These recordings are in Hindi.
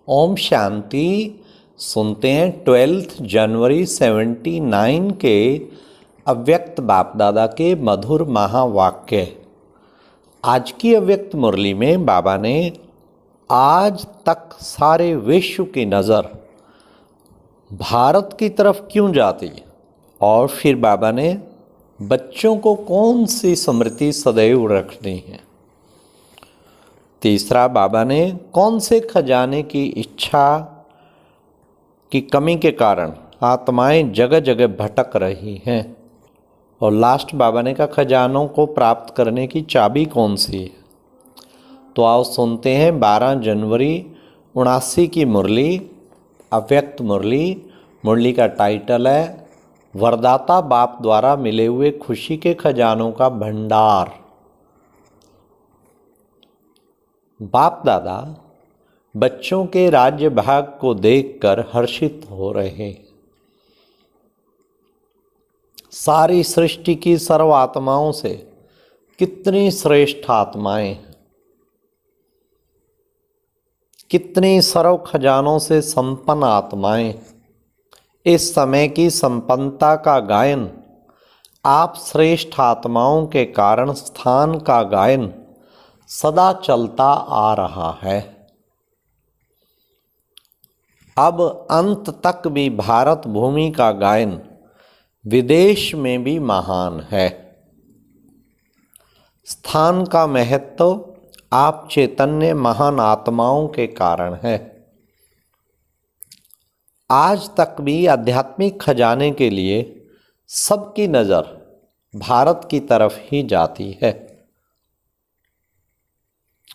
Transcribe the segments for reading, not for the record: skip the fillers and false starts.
ओम शांति। सुनते हैं 12 जनवरी 79 के अव्यक्त बाप दादा के मधुर महावाक्य। आज की अव्यक्त मुरली में बाबा ने आज तक सारे विश्व की नज़र भारत की तरफ क्यों जाती, और फिर बाबा ने बच्चों को कौन सी स्मृति सदैव रखनी है। तीसरा, बाबा ने कौन से खजाने की इच्छा की कमी के कारण आत्माएं जगह जगह भटक रही हैं। और लास्ट बाबा ने कहा खजानों को प्राप्त करने की चाबी कौन सी है। तो आओ सुनते हैं 12 जनवरी 79 की मुरली, अव्यक्त मुरली। मुरली का टाइटल है वरदाता बाप द्वारा मिले हुए खुशी के खजानों का भंडार। बाप दादा बच्चों के राज्य भाग को देखकर हर्षित हो रहे। सारी सृष्टि की सर्व आत्माओं से कितनी श्रेष्ठ आत्माएं हैं, कितनी सर्व खजानों से संपन्न आत्माएं। इस समय की संपन्नता का गायन, आप श्रेष्ठ आत्माओं के कारण स्थान का गायन सदा चलता आ रहा है। अब अंत तक भी भारत भूमि का गायन विदेश में भी महान है। स्थान का महत्व आप चैतन्य महान आत्माओं के कारण है। आज तक भी आध्यात्मिक खजाने के लिए सबकी नज़र भारत की तरफ ही जाती है।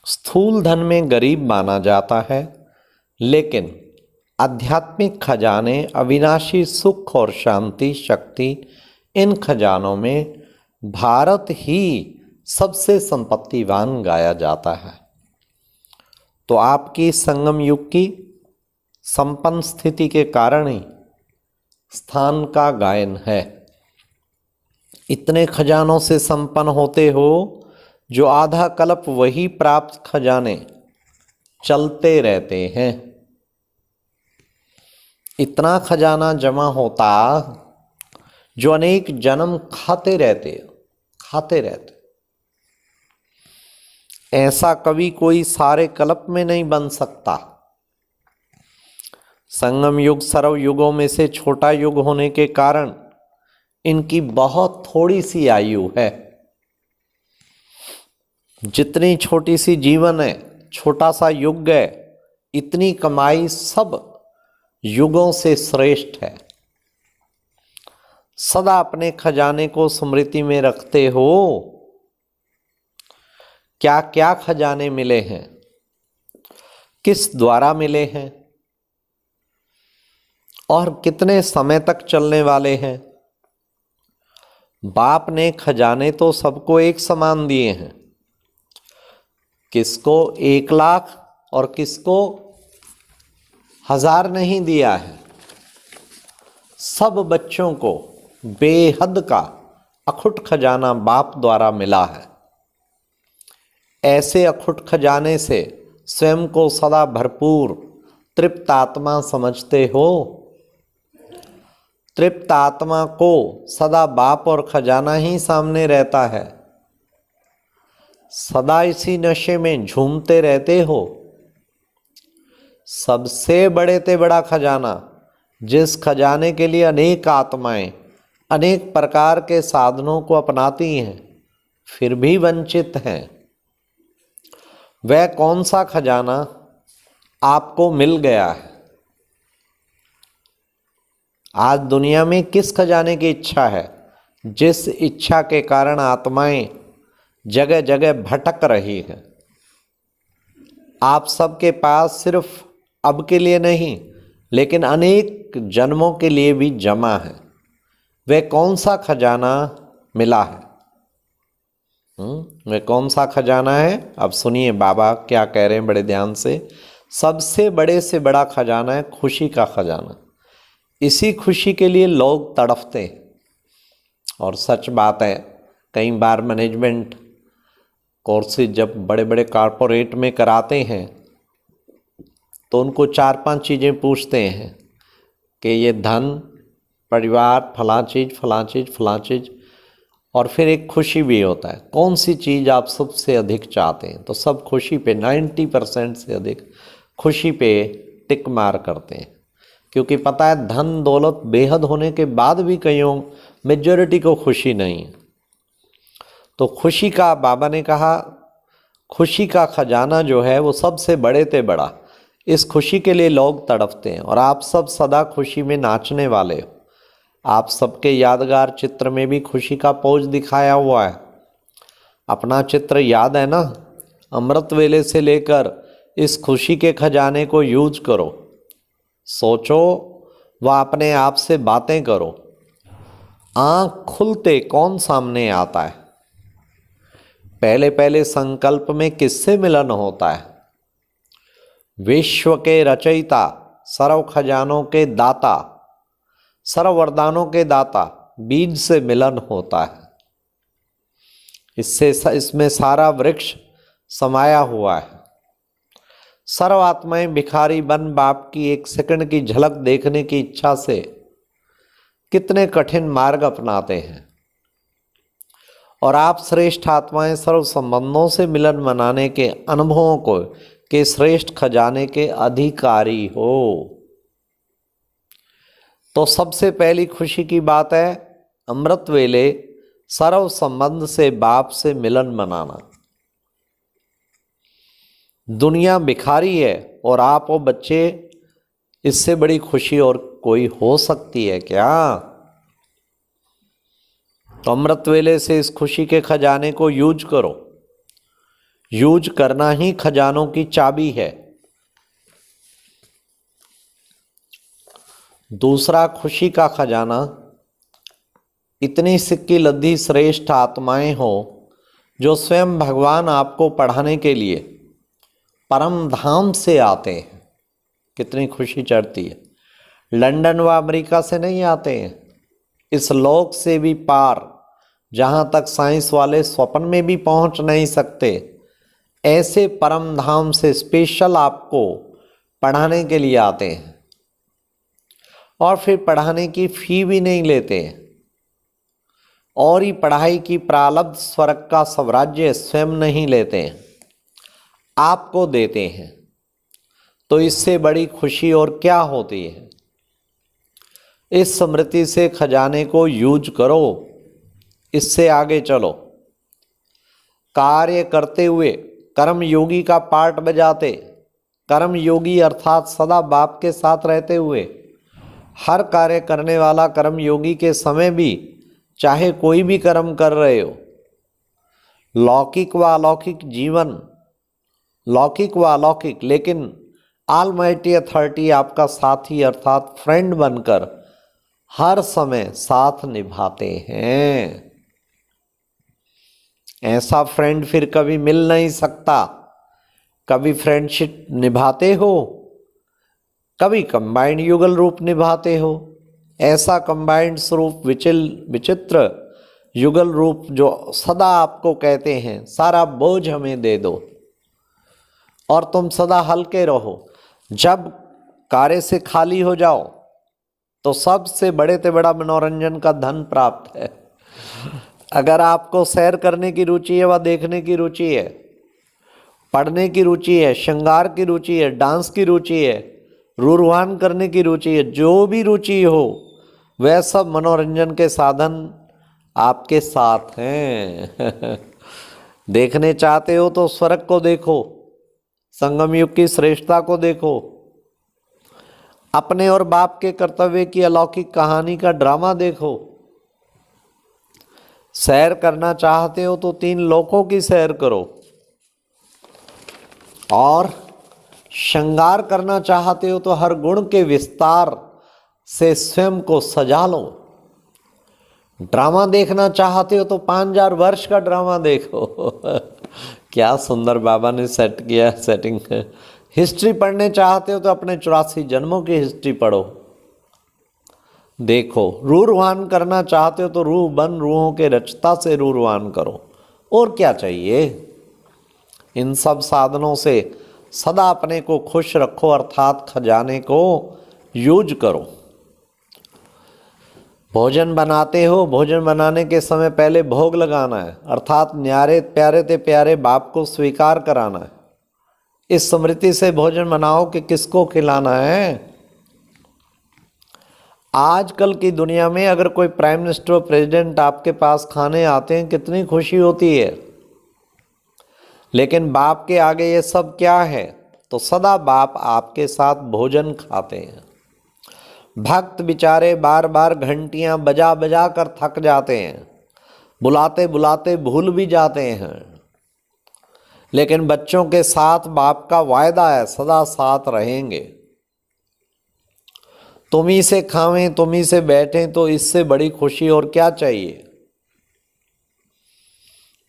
स्थूल धन में गरीब माना जाता है, लेकिन आध्यात्मिक खजाने, अविनाशी सुख और शांति शक्ति, इन खजानों में भारत ही सबसे संपत्तिवान गाया जाता है। तो आपकी संगम युग की संपन्न स्थिति के कारण ही स्थान का गायन है। इतने खजानों से संपन्न होते हो जो आधा कल्प वही प्राप्त खजाने चलते रहते हैं। इतना खजाना जमा होता जो अनेक जन्म खाते रहते। ऐसा कभी कोई सारे कल्प में नहीं बन सकता। संगम युग सर्व युगों में से छोटा युग होने के कारण इनकी बहुत थोड़ी सी आयु है। जितनी छोटी सी जीवन है, छोटा सा युग है, इतनी कमाई सब युगों से श्रेष्ठ है। सदा अपने खजाने को स्मृति में रखते हो। क्या क्या खजाने मिले हैं, किस द्वारा मिले हैं, और कितने समय तक चलने वाले हैं। बाप ने खजाने तो सबको एक समान दिए हैं, किसको 1 लाख और किसको 1000 नहीं दिया है। सब बच्चों को बेहद का अखुट खजाना बाप द्वारा मिला है। ऐसे अखुट खजाने से स्वयं को सदा भरपूर तृप्त आत्मा समझते हो। तृप्त आत्मा को सदा बाप और खजाना ही सामने रहता है। सदा इसी नशे में झूमते रहते हो। सबसे बड़े से बड़ा खजाना, जिस खजाने के लिए अनेक आत्माएं अनेक प्रकार के साधनों को अपनाती हैं फिर भी वंचित हैं, वह कौन सा खजाना आपको मिल गया है। आज दुनिया में किस खजाने की इच्छा है, जिस इच्छा के कारण आत्माएं जगह जगह भटक रही है। आप सबके पास सिर्फ अब के लिए नहीं, लेकिन अनेक जन्मों के लिए भी जमा है। वह कौन सा खजाना मिला है? वह कौन सा खजाना है? अब सुनिए बाबा क्या कह रहे हैं बड़े ध्यान से। सबसे बड़े से बड़ा खजाना है खुशी का खजाना। इसी खुशी के लिए लोग तड़फते हैं। और सच बात है, कई बार मैनेजमेंट कोर्सेज जब बड़े बड़े कॉरपोरेट में कराते हैं तो उनको 4-5 चीज़ें पूछते हैं कि ये धन, परिवार, फलां चीज़, फलां चीज़, फलां चीज़, और फिर एक खुशी भी होता है। कौन सी चीज़ आप सबसे अधिक चाहते हैं? तो सब खुशी पे 90% से अधिक खुशी पे टिक मार करते हैं, क्योंकि पता है धन दौलत बेहद होने के बाद भी कईयों मेजॉरिटी को खुशी नहीं है। तो खुशी का, बाबा ने कहा, खुशी का खजाना जो है वो सबसे बड़े ते बड़ा। इस खुशी के लिए लोग तड़पते हैं और आप सब सदा खुशी में नाचने वाले हो। आप सबके यादगार चित्र में भी खुशी का पोज दिखाया हुआ है। अपना चित्र याद है ना? अमृत वेले से लेकर इस खुशी के खजाने को यूज करो, सोचो व अपने आप से बातें करो। आँख खुलते कौन सामने आता है? पहले पहले संकल्प में किससे मिलन होता है? विश्व के रचयिता, सर्व खजानों के दाता, सर्व वरदानों के दाता बीज से मिलन होता है। इसमें सारा वृक्ष समाया हुआ है। सर्व आत्माएं भिखारी बन बाप की एक सेकंड की झलक देखने की इच्छा से कितने कठिन मार्ग अपनाते हैं, और आप श्रेष्ठ आत्माएं सर्व संबंधों से मिलन मनाने के अनुभवों को के श्रेष्ठ खजाने के अधिकारी हो। तो सबसे पहली खुशी की बात है अमृत वेले सर्व संबंध से बाप से मिलन मनाना। दुनिया भिखारी है और आप वो बच्चे, इससे बड़ी खुशी और कोई हो सकती है क्या? तो अमृत वेले से इस खुशी के खजाने को यूज करो। यूज करना ही खजानों की चाबी है। दूसरा, खुशी का खजाना, इतनी सिक्की लद्दी श्रेष्ठ आत्माएं हो जो स्वयं भगवान आपको पढ़ाने के लिए परम धाम से आते हैं। कितनी खुशी चढ़ती है। लंदन व अमेरिका से नहीं आते हैं, इस लोक से भी पार, जहाँ तक साइंस वाले स्वप्न में भी पहुँच नहीं सकते, ऐसे परम धाम से स्पेशल आपको पढ़ाने के लिए आते हैं। और फिर पढ़ाने की फी भी नहीं लेते हैं, और ही पढ़ाई की प्रारब्ध स्वर्ग का स्वराज्य स्वयं नहीं लेते हैं, आपको देते हैं। तो इससे बड़ी खुशी और क्या होती है? इस स्मृति से खजाने को यूज करो, इससे आगे चलो। कार्य करते हुए कर्म योगी का पार्ट बजाते, कर्म योगी अर्थात सदा बाप के साथ रहते हुए हर कार्य करने वाला कर्म योगी के समय भी चाहे कोई भी कर्म कर रहे हो, लौकिक व अलौकिक जीवन, लौकिक व अलौकिक, लेकिन ऑलमाइटी अथॉरिटी आपका साथी अर्थात फ्रेंड बनकर हर समय साथ निभाते हैं। ऐसा फ्रेंड फिर कभी मिल नहीं सकता। कभी फ्रेंडशिप निभाते हो, कभी कंबाइंड युगल रूप निभाते हो। ऐसा कंबाइंड स्वरूप विचित्र युगल रूप जो सदा आपको कहते हैं सारा बोझ हमें दे दो और तुम सदा हल्के रहो। जब कार्य से खाली हो जाओ तो सबसे बड़े से बड़ा मनोरंजन का धन प्राप्त है। अगर आपको सैर करने की रुचि है, व देखने की रुचि है, पढ़ने की रुचि है, श्रृंगार की रुचि है, डांस की रुचि है, रूरवान करने की रुचि है, जो भी रुचि हो वह सब मनोरंजन के साधन आपके साथ हैं। देखने चाहते हो तो स्वर्ग को देखो, संगम युग की श्रेष्ठता को देखो, अपने और बाप के कर्तव्य की अलौकिक कहानी का ड्रामा देखो। सैर करना चाहते हो तो 3 लोकों की सैर करो, और श्रृंगार करना चाहते हो तो हर गुण के विस्तार से स्वयं को सजा लो। ड्रामा देखना चाहते हो तो 5000 वर्ष का ड्रामा देखो। क्या सुंदर बाबा ने सेट किया सेटिंग। हिस्ट्री पढ़ने चाहते हो तो अपने 84 जन्मों की हिस्ट्री पढ़ो, देखो। रूरवान करना चाहते हो तो रूह बन रूहों के रचता से रूरवान करो। और क्या चाहिए? इन सब साधनों से सदा अपने को खुश रखो, अर्थात खजाने को यूज करो। भोजन बनाते हो, भोजन बनाने के समय पहले भोग लगाना है, अर्थात न्यारे प्यारे ते प्यारे बाप को स्वीकार कराना है। इस स्मृति से भोजन बनाओ कि किसको खिलाना है। आजकल की दुनिया में अगर कोई प्राइम मिनिस्टर, प्रेसिडेंट आपके पास खाने आते हैं, कितनी खुशी होती है, लेकिन बाप के आगे ये सब क्या है? तो सदा बाप आपके साथ भोजन खाते हैं। भक्त बेचारे बार बार घंटियां बजा बजा कर थक जाते हैं, बुलाते बुलाते भूल भी जाते हैं, लेकिन बच्चों के साथ बाप का वायदा है सदा साथ रहेंगे। तुम्ही से खावें, तुम्ही से बैठें, तो इससे बड़ी खुशी और क्या चाहिए।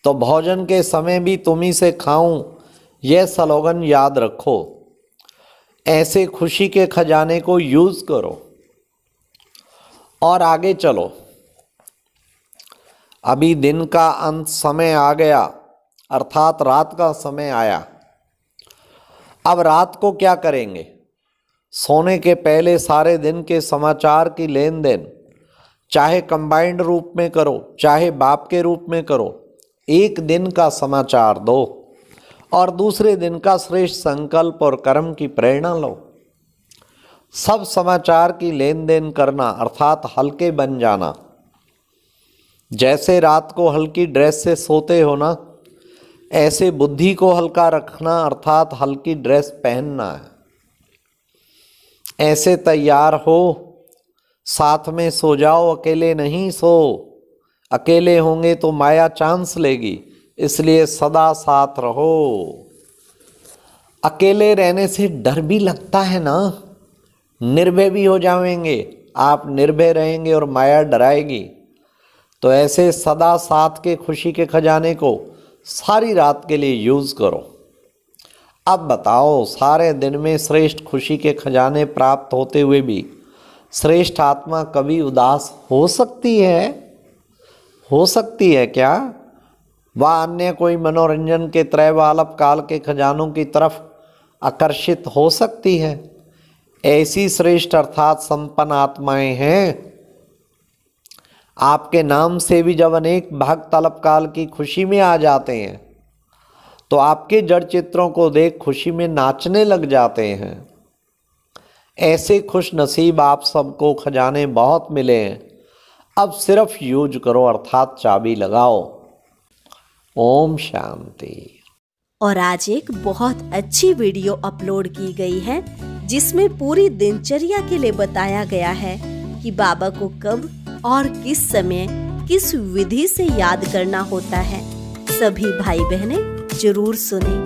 तो भोजन के समय भी तुम्ही से खाऊं, यह स्लोगन याद रखो। ऐसे खुशी के खजाने को यूज करो और आगे चलो। अभी दिन का अंत समय आ गया, अर्थात रात का समय आया। अब रात को क्या करेंगे? सोने के पहले सारे दिन के समाचार की लेन देन, चाहे कंबाइंड रूप में करो, चाहे बाप के रूप में करो। एक दिन का समाचार दो और दूसरे दिन का श्रेष्ठ संकल्प और कर्म की प्रेरणा लो। सब समाचार की लेन देन करना, अर्थात हल्के बन जाना। जैसे रात को हल्की ड्रेस से सोते हो ना, ऐसे बुद्धि को हल्का रखना, अर्थात हल्की ड्रेस पहनना है। ऐसे तैयार हो, साथ में सो जाओ, अकेले नहीं सो। अकेले होंगे तो माया चांस लेगी, इसलिए सदा साथ रहो। अकेले रहने से डर भी लगता है ना, निर्भय भी हो जाएंगे। आप निर्भय रहेंगे और माया डराएगी। तो ऐसे सदा साथ के खुशी के खजाने को सारी रात के लिए यूज करो। अब बताओ, सारे दिन में श्रेष्ठ खुशी के खजाने प्राप्त होते हुए भी श्रेष्ठ आत्मा कभी उदास हो सकती है? हो सकती है क्या? वह अन्य कोई मनोरंजन के त्रैवालप काल के खजानों की तरफ आकर्षित हो सकती है? ऐसी श्रेष्ठ अर्थात संपन्न आत्माएं हैं। आपके नाम से भी जब अनेक भक्त अल्पकाल की खुशी में आ जाते हैं, तो आपके जड़ चित्रों को देख खुशी में नाचने लग जाते हैं। ऐसे खुश नसीब आप सबको खजाने बहुत मिले हैं। अब सिर्फ यूज करो, अर्थात चाबी लगाओ। ओम शांति। और आज एक बहुत अच्छी वीडियो अपलोड की गई है, जिसमें पूरी दिनचर्या के लिए बताया गया है कि बाबा को कब और किस समय किस विधि से याद करना होता है। सभी भाई बहनें जरूर सुने।